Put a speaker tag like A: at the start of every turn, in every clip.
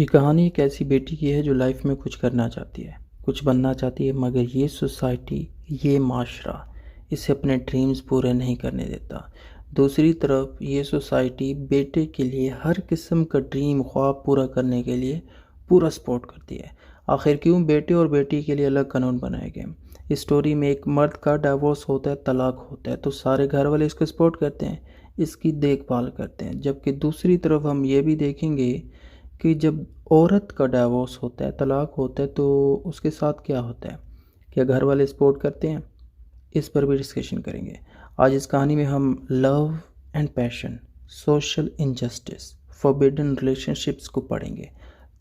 A: ये कहानी एक ऐसी बेटी की है जो लाइफ में कुछ करना चाहती है, कुछ बनना चाहती है, मगर ये सोसाइटी, ये माशरा इसे अपने ड्रीम्स पूरे नहीं करने देता। दूसरी तरफ ये सोसाइटी बेटे के लिए हर किस्म का ड्रीम ख्वाब पूरा करने के लिए पूरा सपोर्ट करती है। आखिर क्यों बेटे और बेटी के लिए अलग कानून बनाए गए? इस स्टोरी में एक मर्द का डाइवोर्स होता है, तलाक होता है, तो सारे घर वाले इसको सपोर्ट करते हैं, इसकी देखभाल करते हैं। जबकि दूसरी तरफ हम ये भी देखेंगे कि जब औरत का डाइवोर्स होता है, तलाक होता है, तो उसके साथ क्या होता है? क्या घर वाले सपोर्ट करते हैं? इस पर भी डिस्कशन करेंगे। आज इस कहानी में हम love and passion, social injustice, forbidden relationships को पढ़ेंगे,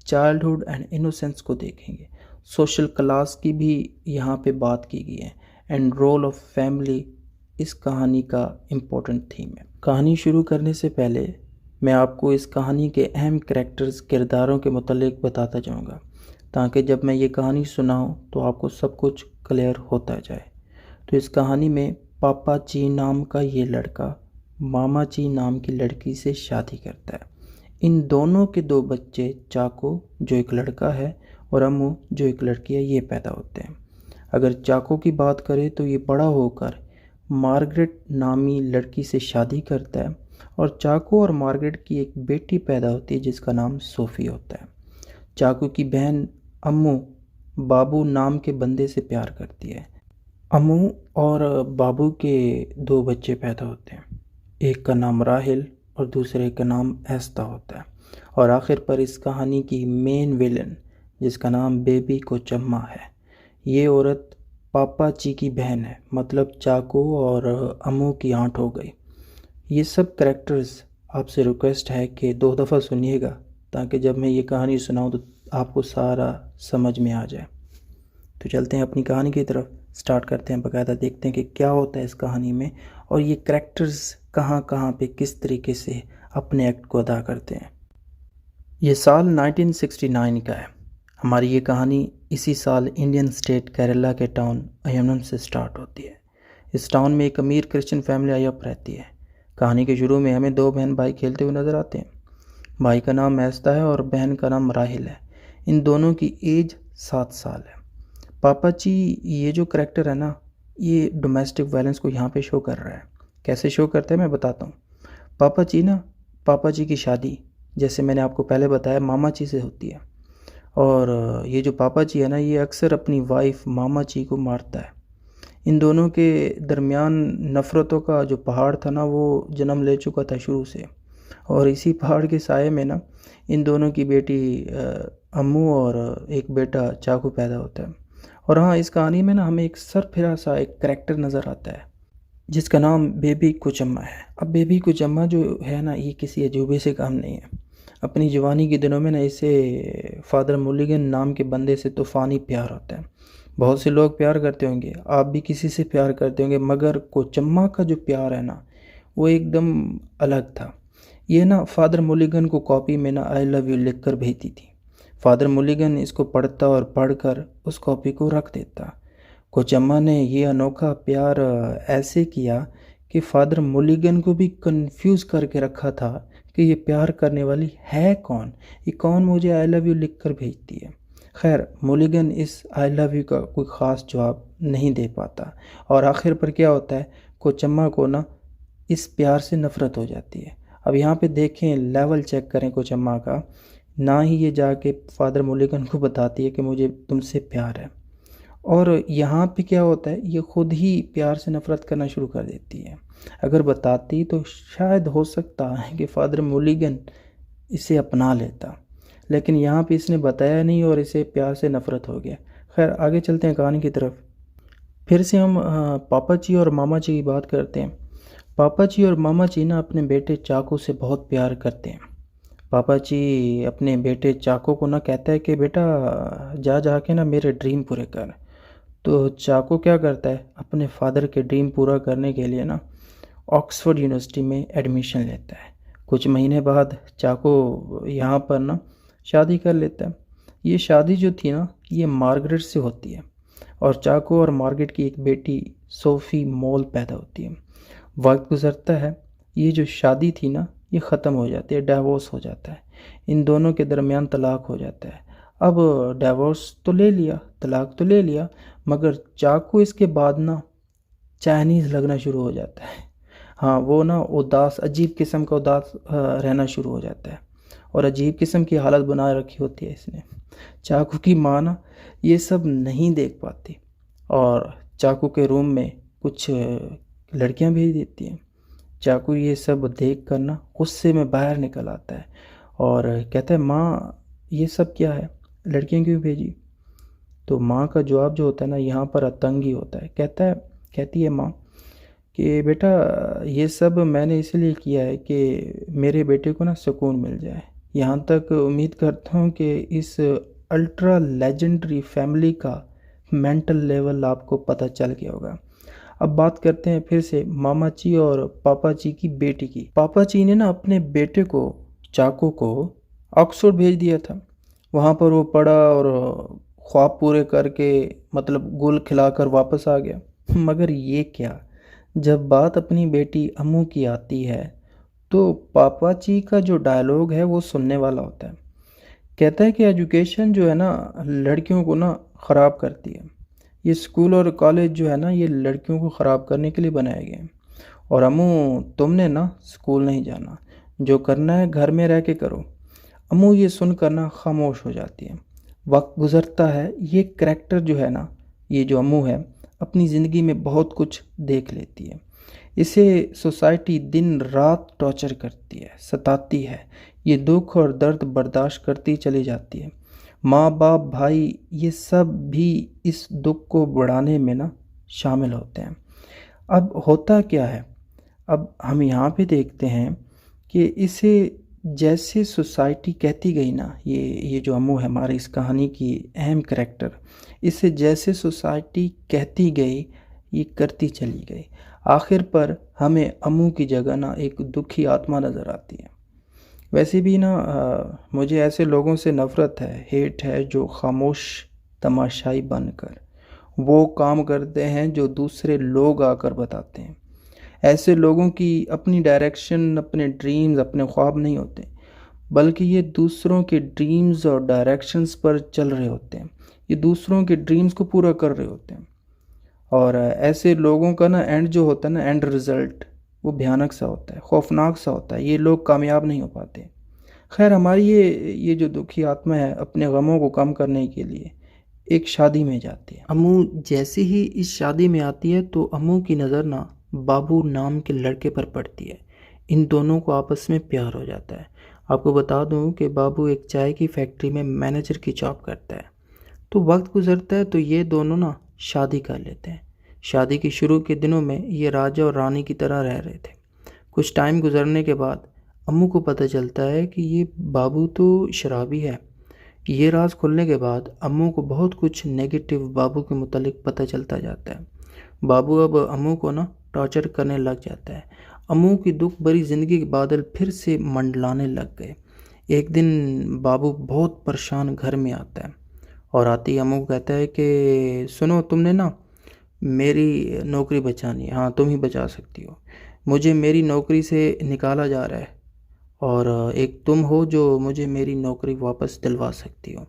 A: चाइल्डहुड एंड इनोसेंस को देखेंगे, सोशल क्लास की भी यहाँ पे बात की गई है, एंड रोल ऑफ फैमिली इस कहानी का इम्पोर्टेंट थीम है। कहानी शुरू करने से पहले मैं आपको इस कहानी के अहम करैक्टर्स, किरदारों के मुतालिक बताता जाऊंगा, ताकि जब मैं ये कहानी सुनाऊं तो आपको सब कुछ क्लियर होता जाए। तो इस कहानी में पापा जी नाम का ये लड़का मामा जी नाम की लड़की से शादी करता है। इन दोनों के दो बच्चे, चाको जो एक लड़का है और अम्मू जो एक लड़की है, ये पैदा होते हैं। अगर चाको की बात करें तो ये बड़ा होकर मार्गरेट नामी लड़की से शादी करता है और चाको और मार्गरेट की एक बेटी पैदा होती है जिसका नाम सोफ़ी होता है। चाको की बहन अम्मू बाबू नाम के बंदे से प्यार करती है। अम्मू और बाबू के दो बच्चे पैदा होते हैं, एक का नाम राहिल और दूसरे का नाम एस्ता होता है। और आखिर पर इस कहानी की मेन विलन, जिसका नाम बेबी कोचम्मा है, ये औरत पापा जी की बहन है, मतलब चाको और अम्मू की आंट हो गई। ये सब करैक्टर्स आपसे रिक्वेस्ट है कि 2 दफ़ा सुनिएगा, ताकि जब मैं ये कहानी सुनाऊं तो आपको सारा समझ में आ जाए। तो चलते हैं अपनी कहानी की तरफ, स्टार्ट करते हैं, बाकायदा देखते हैं कि क्या होता है इस कहानी में और ये करैक्टर्स कहाँ कहाँ पे किस तरीके से अपने एक्ट को अदा करते हैं। ये साल 1969 का है। हमारी ये कहानी इसी साल इंडियन स्टेट केरला के टाउन अयनम से स्टार्ट होती है। इस टाउन में एक अमीर क्रिश्चियन फैमिली अयप रहती है। कहानी के शुरू में हमें 2 बहन भाई खेलते हुए नज़र आते हैं। भाई का नाम ऐस्ता है और बहन का नाम राहिल है। इन दोनों की एज 7 साल है। पापा जी, ये जो करैक्टर है ना, ये डोमेस्टिक वायलेंस को यहाँ पे शो कर रहा है। कैसे शो करता है मैं बताता हूँ। पापा जी की शादी, जैसे मैंने आपको पहले बताया, मामा जी से होती है। और ये जो पापा जी है ना, ये अक्सर अपनी वाइफ मामा जी को मारता है। इन दोनों के दरमियान नफ़रतों का जो पहाड़ था ना, वो जन्म ले चुका था शुरू से। और इसी पहाड़ के साए में ना इन दोनों की बेटी अम्मू और एक बेटा चाकू पैदा होता है। और हाँ, इस कहानी में ना हमें एक सरफिरा सा एक करैक्टर नज़र आता है जिसका नाम बेबी कुचम्मा है। अब बेबी कुचम्मा जो है ना, ये किसी अजूबे से काम नहीं है। अपनी जवानी के दिनों में ना इसे फादर मुलिगन नाम के बंदे से तूफ़ानी प्यार होता है। बहुत से लोग प्यार करते होंगे, आप भी किसी से प्यार करते होंगे, मगर कोचम्मा का जो प्यार है ना, वो एकदम अलग था। ये ना फादर मुलिगन को कॉपी में ना आई लव यू लिख कर भेजती थी। फादर मुलिगन इसको पढ़ता और पढ़कर उस कॉपी को रख देता। कोचम्मा ने ये अनोखा प्यार ऐसे किया कि फादर मुलिगन को भी कंफ्यूज करके रखा था कि ये प्यार करने वाली है कौन, ये कौन मुझे आई लव यू लिख कर भेजती है। खैर, मुलिगन इस आई लव यू का कोई ख़ास जवाब नहीं दे पाता और आखिर पर क्या होता है, कोचम्मा को ना इस प्यार से नफ़रत हो जाती है। अब यहाँ पे देखें, लेवल चेक करें कोचम्मा का। ना ही ये जाके फादर मुलिगन को बताती है कि मुझे तुमसे प्यार है, और यहाँ पे क्या होता है, ये ख़ुद ही प्यार से नफ़रत करना शुरू कर देती है। अगर बताती तो शायद हो सकता है कि फादर मुलिगन इसे अपना लेता, लेकिन यहाँ पे इसने बताया नहीं और इसे प्यार से नफ़रत हो गया। खैर, आगे चलते हैं कहानी की तरफ। फिर से हम पापा जी और मामा जी की बात करते हैं। पापा जी और मामा जी ना अपने बेटे चाको से बहुत प्यार करते हैं। पापा जी अपने बेटे चाको को ना कहता है कि बेटा जा जा के ना मेरे ड्रीम पूरे कर। तो चाको क्या करता है, अपने फादर के ड्रीम पूरा करने के लिए ना ऑक्सफोर्ड यूनिवर्सिटी में एडमिशन लेता है। कुछ महीने बाद चाको यहाँ पर ना शादी कर लेता है। ये शादी जो थी ना, ये मार्गरेट से होती है और चाको और मार्गरेट की एक बेटी सोफ़ी मोल पैदा होती है। वक्त गुज़रता है, ये जो शादी थी ना, ये ख़त्म हो जाती है, डाइवोर्स हो जाता है, इन दोनों के दरमियान तलाक हो जाता है। अब डाइवोर्स तो ले लिया, तलाक तो ले लिया, मगर चाकू इसके बाद ना चाइनीज़ लगना शुरू हो जाता है। हाँ, वो ना उदास, अजीब किस्म का उदास रहना शुरू हो जाता है और अजीब किस्म की हालत बना रखी होती है इसने। चाकू की माँ ना ये सब नहीं देख पाती और चाकू के रूम में कुछ लड़कियां भेज देती हैं। चाकू ये सब देख कर ना गुस्से में बाहर निकल आता है और कहता है, माँ ये सब क्या है, लड़कियां क्यों भेजी? तो माँ का जवाब जो होता है ना यहाँ पर आतंकी होता है। कहती है माँ कि बेटा ये सब मैंने इसलिए किया है कि मेरे बेटे को ना सुकून मिल जाए। यहाँ तक उम्मीद करता हूँ कि इस अल्ट्रा लेजेंडरी फैमिली का मेंटल लेवल आपको पता चल गया होगा। अब बात करते हैं फिर से मामा जी और पापा जी की बेटी की। पापा जी ने ना अपने बेटे को, चाकू को, ऑक्सफोर्ड भेज दिया था। वहाँ पर वो पढ़ा और ख्वाब पूरे करके, मतलब गुल खिलाकर वापस आ गया। मगर ये क्या, जब बात अपनी बेटी अम्मू की आती है तो पापा जी का जो डायलॉग है वो सुनने वाला होता है। कहता है कि एजुकेशन जो है ना लड़कियों को ना ख़राब करती है। ये स्कूल और कॉलेज जो है ना ये लड़कियों को ख़राब करने के लिए बनाए गए हैं। और अम्मू तुमने ना स्कूल नहीं जाना, जो करना है घर में रह के करो। अम्मू ये सुनकर ना खामोश हो जाती है। वक्त गुज़रता है, ये करैक्टर जो है ना, ये जो अम्मू है, अपनी ज़िंदगी में बहुत कुछ देख लेती है। इसे सोसाइटी दिन रात टॉर्चर करती है, सताती है। ये दुख और दर्द बर्दाश्त करती चली जाती है। माँ बाप भाई ये सब भी इस दुख को बढ़ाने में ना शामिल होते हैं। अब होता क्या है, अब हम यहाँ पे देखते हैं कि इसे जैसे सोसाइटी कहती गई ना, ये जो अम्मू है हमारी इस कहानी की अहम करैक्टर, इसे जैसे सोसाइटी कहती गई ये करती चली गई। आखिर पर हमें अम्मू की जगह ना एक दुखी आत्मा नज़र आती है। वैसे भी ना मुझे ऐसे लोगों से नफ़रत है, हेट है, जो खामोश तमाशाई बनकर वो काम करते हैं जो दूसरे लोग आकर बताते हैं। ऐसे लोगों की अपनी डायरेक्शन, अपने ड्रीम्स, अपने ख्वाब नहीं होते, बल्कि ये दूसरों के ड्रीम्स और डायरेक्शंस पर चल रहे होते हैं। ये दूसरों के ड्रीम्स को पूरा कर रहे होते हैं। और ऐसे लोगों का ना एंड जो होता है ना, एंड रिज़ल्ट, वो भयानक सा होता है, खौफनाक सा होता है। ये लोग कामयाब नहीं हो पाते। खैर, हमारी ये जो दुखी आत्मा है अपने गमों को कम करने के लिए एक शादी में जाती है। अम्मू जैसे ही इस शादी में आती है तो अम्मू की नज़र ना बाबू नाम के लड़के पर पड़ती है। इन दोनों को आपस में प्यार हो जाता है। आपको बता दूं कि बाबू एक चाय की फैक्ट्री में मैनेजर की जॉब करता है। तो वक्त गुजरता है तो ये दोनों ना शादी कर लेते हैं। शादी के शुरू के दिनों में ये राजा और रानी की तरह रह रहे थे। कुछ टाइम गुजरने के बाद अम्मू को पता चलता है कि ये बाबू तो शराबी है। ये राज खुलने के बाद अम्मू को बहुत कुछ नेगेटिव बाबू के मुतालिक पता चलता जाता है। बाबू अब अम्मू को ना टॉर्चर करने लग जाता है। अम्मू की दुख भरी ज़िंदगी के बादल फिर से मंडलाने लग गए। एक दिन बाबू बहुत परेशान घर में आता है और आती अम्मू को कहता है कि सुनो, तुमने ना मेरी नौकरी बचानी है। हाँ, तुम ही बचा सकती हो। मुझे मेरी नौकरी से निकाला जा रहा है और एक तुम हो जो मुझे मेरी नौकरी वापस दिलवा सकती हो।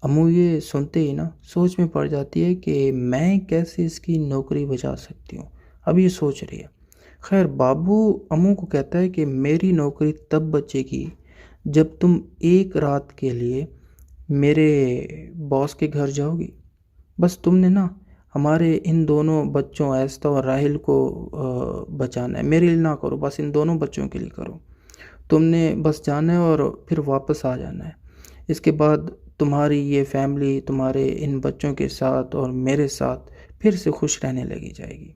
A: अम्मू ये सुनते ही ना सोच में पड़ जाती है कि मैं कैसे इसकी नौकरी बचा सकती हूँ। अब ये सोच रही है। खैर, बाबू अम्मू को कहता है कि मेरी नौकरी तब बचेगी जब तुम एक रात के लिए मेरे बॉस के घर जाओगी। बस तुमने ना हमारे इन दोनों बच्चों ऐस्ता और राहिल को बचाना है। मेरे लिए ना करो, बस इन दोनों बच्चों के लिए करो। तुमने बस जाना है और फिर वापस आ जाना है। इसके बाद तुम्हारी ये फैमिली तुम्हारे इन बच्चों के साथ और मेरे साथ फिर से खुश रहने लगी जाएगी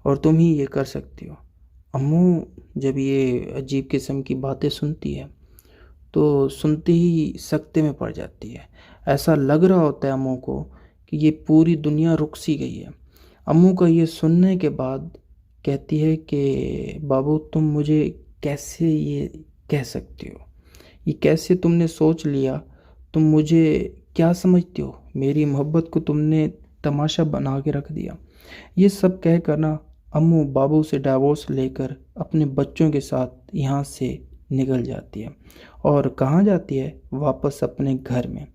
A: और तुम ही ये कर सकती हो। अम्मू जब ये अजीब किस्म की बातें सुनती है तो सुनते ही सकते में पड़ जाती है। ऐसा लग रहा होता है अम्मू को कि ये पूरी दुनिया रुक सी गई है। अम्मू का ये सुनने के बाद कहती है कि बाबू, तुम मुझे कैसे ये कह सकती हो? ये कैसे तुमने सोच लिया? तुम मुझे क्या समझती हो? मेरी मोहब्बत को तुमने तमाशा बना के रख दिया। ये सब कह कर ना अम्मू बाबू से डाइवोर्स लेकर अपने बच्चों के साथ यहाँ से निकल जाती है। और कहाँ जाती है? वापस अपने घर में।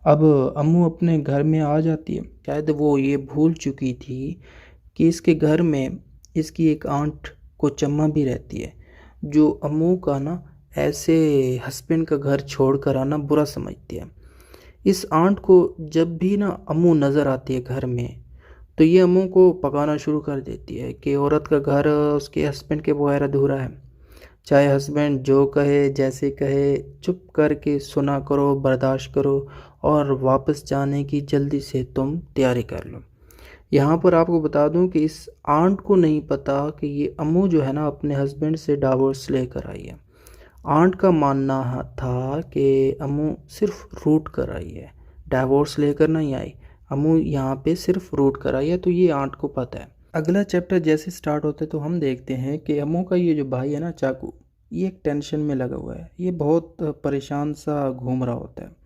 A: अब अम्मू अपने घर में आ जाती है। शायद वो ये भूल चुकी थी कि इसके घर में इसकी एक आंट कोचम्मा भी रहती है, जो अम्मू का ना ऐसे हस्बैंड का घर छोड़ कर आना बुरा समझती है। इस आंट को जब भी ना अम्मू नज़र आती है घर में, तो ये अम्मू को पकाना शुरू कर देती है कि औरत का घर उसके हस्बैंड के बगैर अधूरा है। चाहे हस्बैंड जो कहे, जैसे कहे, चुप करके सुना करो, बर्दाश्त करो और वापस जाने की जल्दी से तुम तैयारी कर लो। यहाँ पर आपको बता दूँ कि इस आंट को नहीं पता कि ये अम्मू जो है ना अपने हस्बैंड से डाइवोर्स लेकर आई है। आंट का मानना था कि अम्मू सिर्फ रूट कर आई है, डाइवोर्स लेकर नहीं आई। अम्मू यहाँ पे सिर्फ रूट कर आई है, तो ये आंट को पता है। अगला चैप्टर जैसे स्टार्ट होता है तो हम देखते हैं कि अम्मू का ये जो भाई है ना चाकू, ये एक टेंशन में लगा हुआ है। ये बहुत परेशान सा घूम रहा होता है।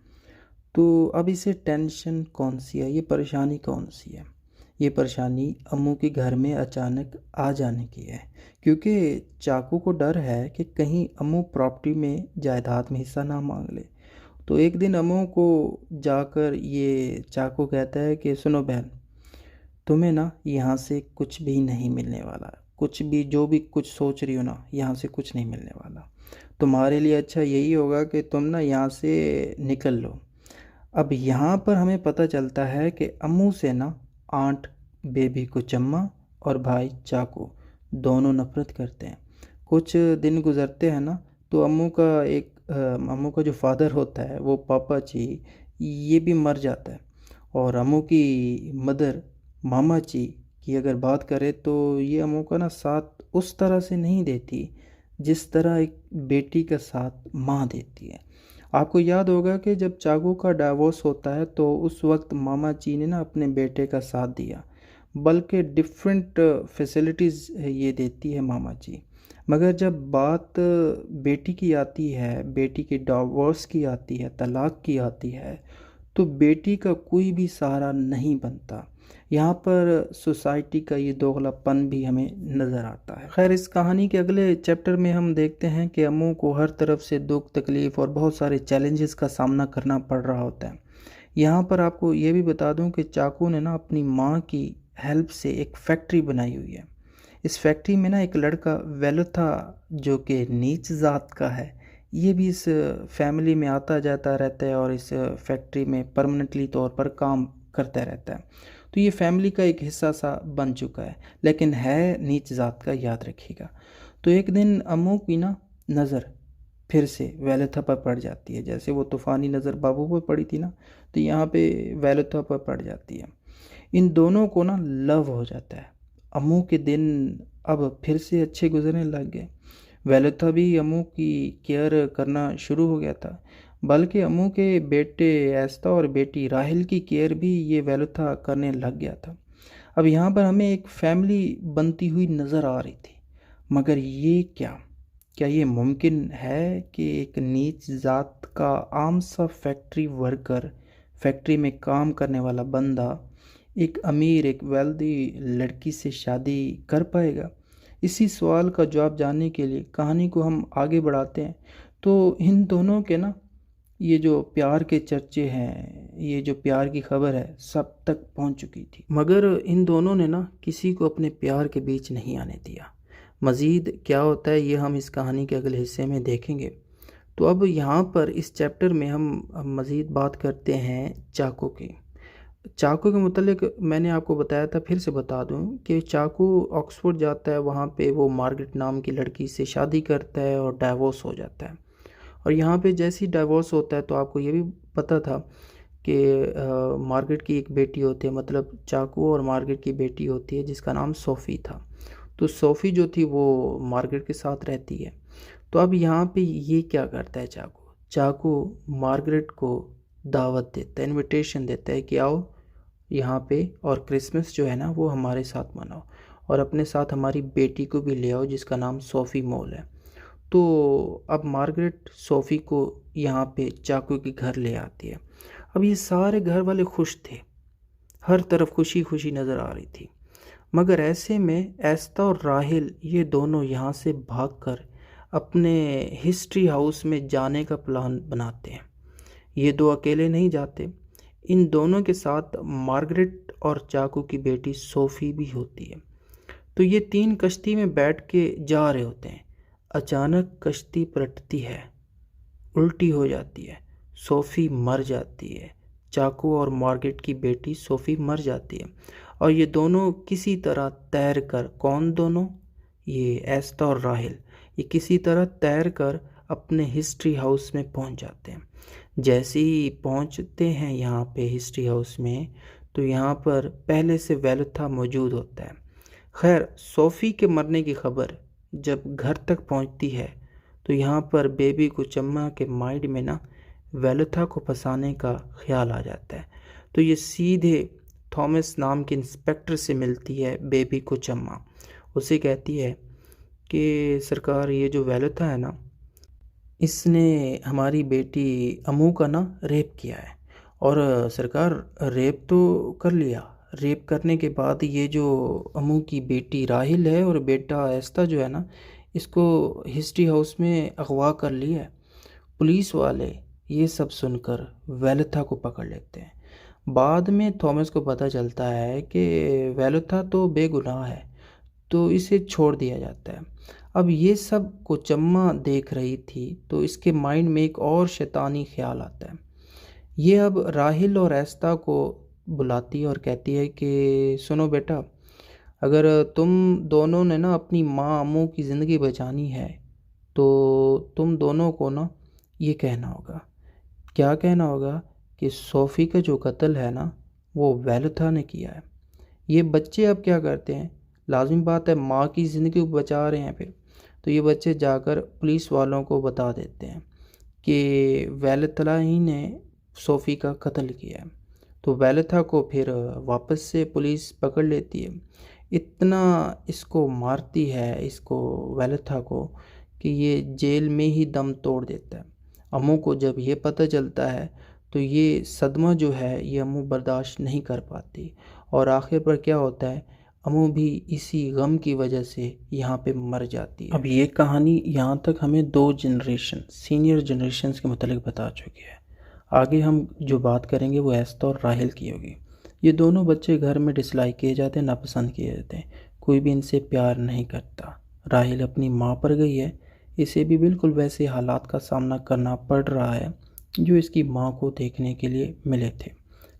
A: तो अब इसे टेंशन कौन सी है, ये परेशानी कौन सी है? ये परेशानी अम्मू के घर में अचानक आ जाने की है, क्योंकि चाकू को डर है कि कहीं अम्मू प्रॉपर्टी में, जायदाद में हिस्सा ना मांग ले। तो एक दिन अम्मू को जाकर ये चाकू कहता है कि सुनो बहन, तुम्हें ना यहाँ से कुछ भी नहीं मिलने वाला। कुछ भी, जो भी कुछ सोच रही हो ना, यहाँ से कुछ नहीं मिलने वाला। तुम्हारे लिए अच्छा यही होगा कि तुम ना यहाँ से निकल लो। अब यहाँ पर हमें पता चलता है कि अम्मू से ना आंट बेबी कोचम्मा और भाई चाकू दोनों नफरत करते हैं। कुछ दिन गुजरते हैं ना, तो अम्मू का जो फादर होता है, वो पापा जी, ये भी मर जाता है। और अम्मू की मदर, मामा जी की अगर बात करें तो ये अम्मू का ना साथ उस तरह से नहीं देती जिस तरह एक बेटी का साथ माँ देती है। आपको याद होगा कि जब चाकू का डाइवोर्स होता है तो उस वक्त मामा जी ने ना अपने बेटे का साथ दिया, बल्कि डिफरेंट फैसिलिटीज़ ये देती है मामा जी। मगर जब बात बेटी की आती है, बेटी की डाइवोर्स की आती है, तलाक की आती है, तो बेटी का कोई भी सहारा नहीं बनता। यहाँ पर सोसाइटी का ये दोगलापन भी हमें नज़र आता है। खैर, इस कहानी के अगले चैप्टर में हम देखते हैं कि अम्मू को हर तरफ से दुख, तकलीफ़ और बहुत सारे चैलेंजेस का सामना करना पड़ रहा होता है। यहाँ पर आपको ये भी बता दूँ कि चाकू ने ना अपनी माँ की हेल्प से एक फैक्ट्री बनाई हुई है। इस फैक्ट्री में ना एक लड़का वेलुथा, जो कि नीच ज़ात का है, ये भी इस फैमिली में आता जाता रहता है और इस फैक्ट्री में परमानेंटली तौर पर काम करता रहता है। तो ये फैमिली का एक हिस्सा सा बन चुका है, लेकिन है नीच ज़ात का, याद रखिएगा। तो एक दिन अम्मू की ना नज़र फिर से वेलुथा पर पड़ जाती है। जैसे वो तूफ़ानी नज़र बाबू पर पड़ी थी ना, तो यहाँ पे वेलुथा पर पड़ जाती है। इन दोनों को ना लव हो जाता है। अम्मू के दिन अब फिर से अच्छे गुजरने लग गए। वेलुथा भी अम्मू की केयर करना शुरू हो गया था, बल्कि अम्मू के बेटे एस्ता और बेटी राहिल की केयर भी ये वेलुथा करने लग गया था। अब यहाँ पर हमें एक फैमिली बनती हुई नज़र आ रही थी, मगर ये क्या ये मुमकिन है कि एक नीच जात का आम सा फैक्ट्री वर्कर, फैक्ट्री में काम करने वाला बंदा एक अमीर, एक वेल्दी लड़की से शादी कर पाएगा? इसी सवाल का जवाब जानने के लिए कहानी को हम आगे बढ़ाते हैं। तो इन दोनों के ना ये जो प्यार के चर्चे हैं, ये जो प्यार की खबर है, सब तक पहुंच चुकी थी, मगर इन दोनों ने ना किसी को अपने प्यार के बीच नहीं आने दिया। मज़ीद क्या होता है ये हम इस कहानी के अगले हिस्से में देखेंगे। तो अब यहाँ पर इस चैप्टर में हम मज़ीद बात करते हैं चाकू की। चाकू के मुतल्लिक मैंने आपको बताया था, फिर से बता दूं कि चाकू ऑक्सफोर्ड जाता है, वहाँ पे वो मार्गरेट नाम की लड़की से शादी करता है और डाइवोर्स हो जाता है। और यहाँ पे जैसे ही डाइवोर्स होता है तो आपको ये भी पता था कि मार्गरेट की एक बेटी होती है, मतलब चाकू और मार्गरेट की बेटी होती है जिसका नाम सोफ़ी था। तो सोफ़ी जो थी वो मार्गरेट के साथ रहती है। तो अब यहाँ पे ये क्या करता है चाकू मार्गरेट को दावत देता है, इनविटेशन देता है कि आओ यहाँ पे और क्रिसमस जो है ना वो हमारे साथ मनाओ, और अपने साथ हमारी बेटी को भी ले आओ जिसका नाम सोफ़ी मोल है। तो अब मार्गरेट सोफ़ी को यहाँ पे चाकू के घर ले आती है। अब ये सारे घर वाले खुश थे, हर तरफ खुशी खुशी नज़र आ रही थी। मगर ऐसे में एस्ता और राहिल ये दोनों यहाँ से भागकर अपने हिस्ट्री हाउस में जाने का प्लान बनाते हैं। ये दो अकेले नहीं जाते, इन दोनों के साथ मार्गरेट और चाकू की बेटी सोफ़ी भी होती है। तो ये तीन कश्ती में बैठ के जा रहे होते हैं। अचानक कश्ती पलटती है, उल्टी हो जाती है, सोफ़ी मर जाती है। चाकू और मार्गरेट की बेटी सोफ़ी मर जाती है और ये दोनों किसी तरह तैर कर, कौन दोनों? ये एस्ता और राहिल, ये किसी तरह तैर कर अपने हिस्ट्री हाउस में पहुंच जाते हैं। जैसे ही पहुंचते हैं यहाँ पे हिस्ट्री हाउस में, तो यहाँ पर पहले से वेलुथा मौजूद होता है। खैर, सोफ़ी के मरने की खबर जब घर तक पहुंचती है, तो यहाँ पर बेबी कुचम्मा के माइंड में ना वेलुथा को फंसाने का ख्याल आ जाता है। तो ये सीधे थॉमस नाम के इंस्पेक्टर से मिलती है बेबी कुचम्मा। उसे कहती है कि सरकार, ये जो वेलुथा है ना, इसने हमारी बेटी अमू का ना रेप किया है। और सरकार, रेप तो कर लिया, रेप करने के बाद ये जो अमू की बेटी राहिल है और बेटा एस्ता जो है ना, इसको हिस्ट्री हाउस में अगवा कर लिया है। पुलिस वाले ये सब सुनकर वेलुथा को पकड़ लेते हैं। बाद में थॉमस को पता चलता है कि वेलुथा तो बेगुनाह है, तो इसे छोड़ दिया जाता है। अब ये सब कुचम्मा देख रही थी, तो इसके माइंड में एक और शैतानी ख्याल आता है। ये अब राहिल और एस्ता को बुलाती है और कहती है कि सुनो बेटा, अगर तुम दोनों ने ना अपनी माँ अम्मू की ज़िंदगी बचानी है, तो तुम दोनों को ना ये कहना होगा। क्या कहना होगा? कि सोफ़ी का जो कत्ल है ना, वो वेलुथा ने किया है। ये बच्चे अब क्या करते हैं, लाज़मी बात है माँ की ज़िंदगी को बचा रहे हैं फिर, तो ये बच्चे जाकर पुलिस वालों को बता देते हैं कि वेलुथा ही ने सोफ़ी का कत्ल किया है। तो वेलुथा को फिर वापस से पुलिस पकड़ लेती है। इतना इसको मारती है, इसको वेलुथा को, कि ये जेल में ही दम तोड़ देता है। अम्मू को जब ये पता चलता है, तो ये सदमा जो है ये अम्मू बर्दाश्त नहीं कर पाती और आखिर पर क्या होता है, अम्मू भी इसी गम की वजह से यहाँ पे मर जाती है। अब ये कहानी यहाँ तक हमें दो जनरेशन, सीनियर जनरेशन्स के मुतालिक बता चुकी है। आगे हम जो बात करेंगे वो एस्ता और राहिल की होगी। ये दोनों बच्चे घर में डिसलाइक किए जाते हैं, नापसंद किए जाते हैं, कोई भी इनसे प्यार नहीं करता। राहिल अपनी माँ पर गई है, इसे भी बिल्कुल वैसे हालात का सामना करना पड़ रहा है जो इसकी माँ को देखने के लिए मिले थे।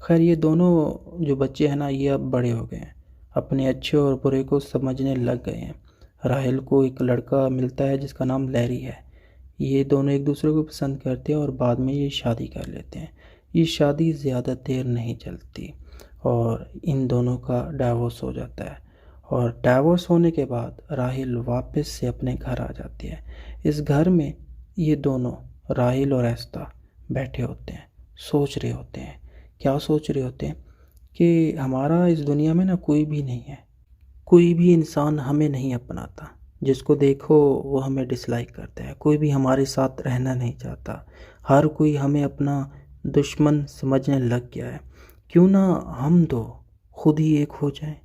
A: खैर, ये दोनों जो बच्चे हैं ना, ये अब बड़े हो गए हैं, अपने अच्छे और बुरे को समझने लग गए हैं। राहिल को एक लड़का मिलता है जिसका नाम लैरी है। ये दोनों एक दूसरे को पसंद करते हैं और बाद में ये शादी कर लेते हैं। ये शादी ज़्यादा देर नहीं चलती और इन दोनों का डाइवोर्स हो जाता है। और डाइवोर्स होने के बाद राहिल वापस से अपने घर आ जाती है। इस घर में ये दोनों, राहिल और एस्ता, बैठे होते हैं, सोच रहे होते हैं। क्या सोच रहे होते हैं? कि हमारा इस दुनिया में ना कोई भी नहीं है, कोई भी इंसान हमें नहीं अपनाता, जिसको देखो वो हमें डिसलाइक करता है, कोई भी हमारे साथ रहना नहीं चाहता, हर कोई हमें अपना दुश्मन समझने लग गया है। क्यों ना हम दो खुद ही एक हो जाएं?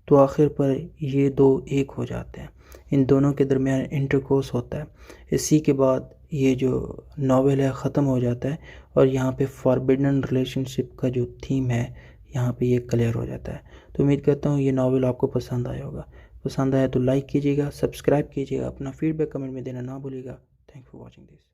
A: तो आखिर पर ये दो एक हो जाते हैं, इन दोनों के दरमियान इंटरकोर्स होता है। इसी के बाद ये जो नावल है ख़त्म हो जाता है और यहाँ पे फॉरबिडन रिलेशनशिप का जो थीम है यहाँ पे ये क्लियर हो जाता है। तो उम्मीद करता हूँ ये नावल आपको पसंद आया होगा। पसंद आया तो लाइक कीजिएगा, सब्सक्राइब कीजिएगा, अपना फीडबैक कमेंट में देना ना भूलिएगा। Thank for watching this.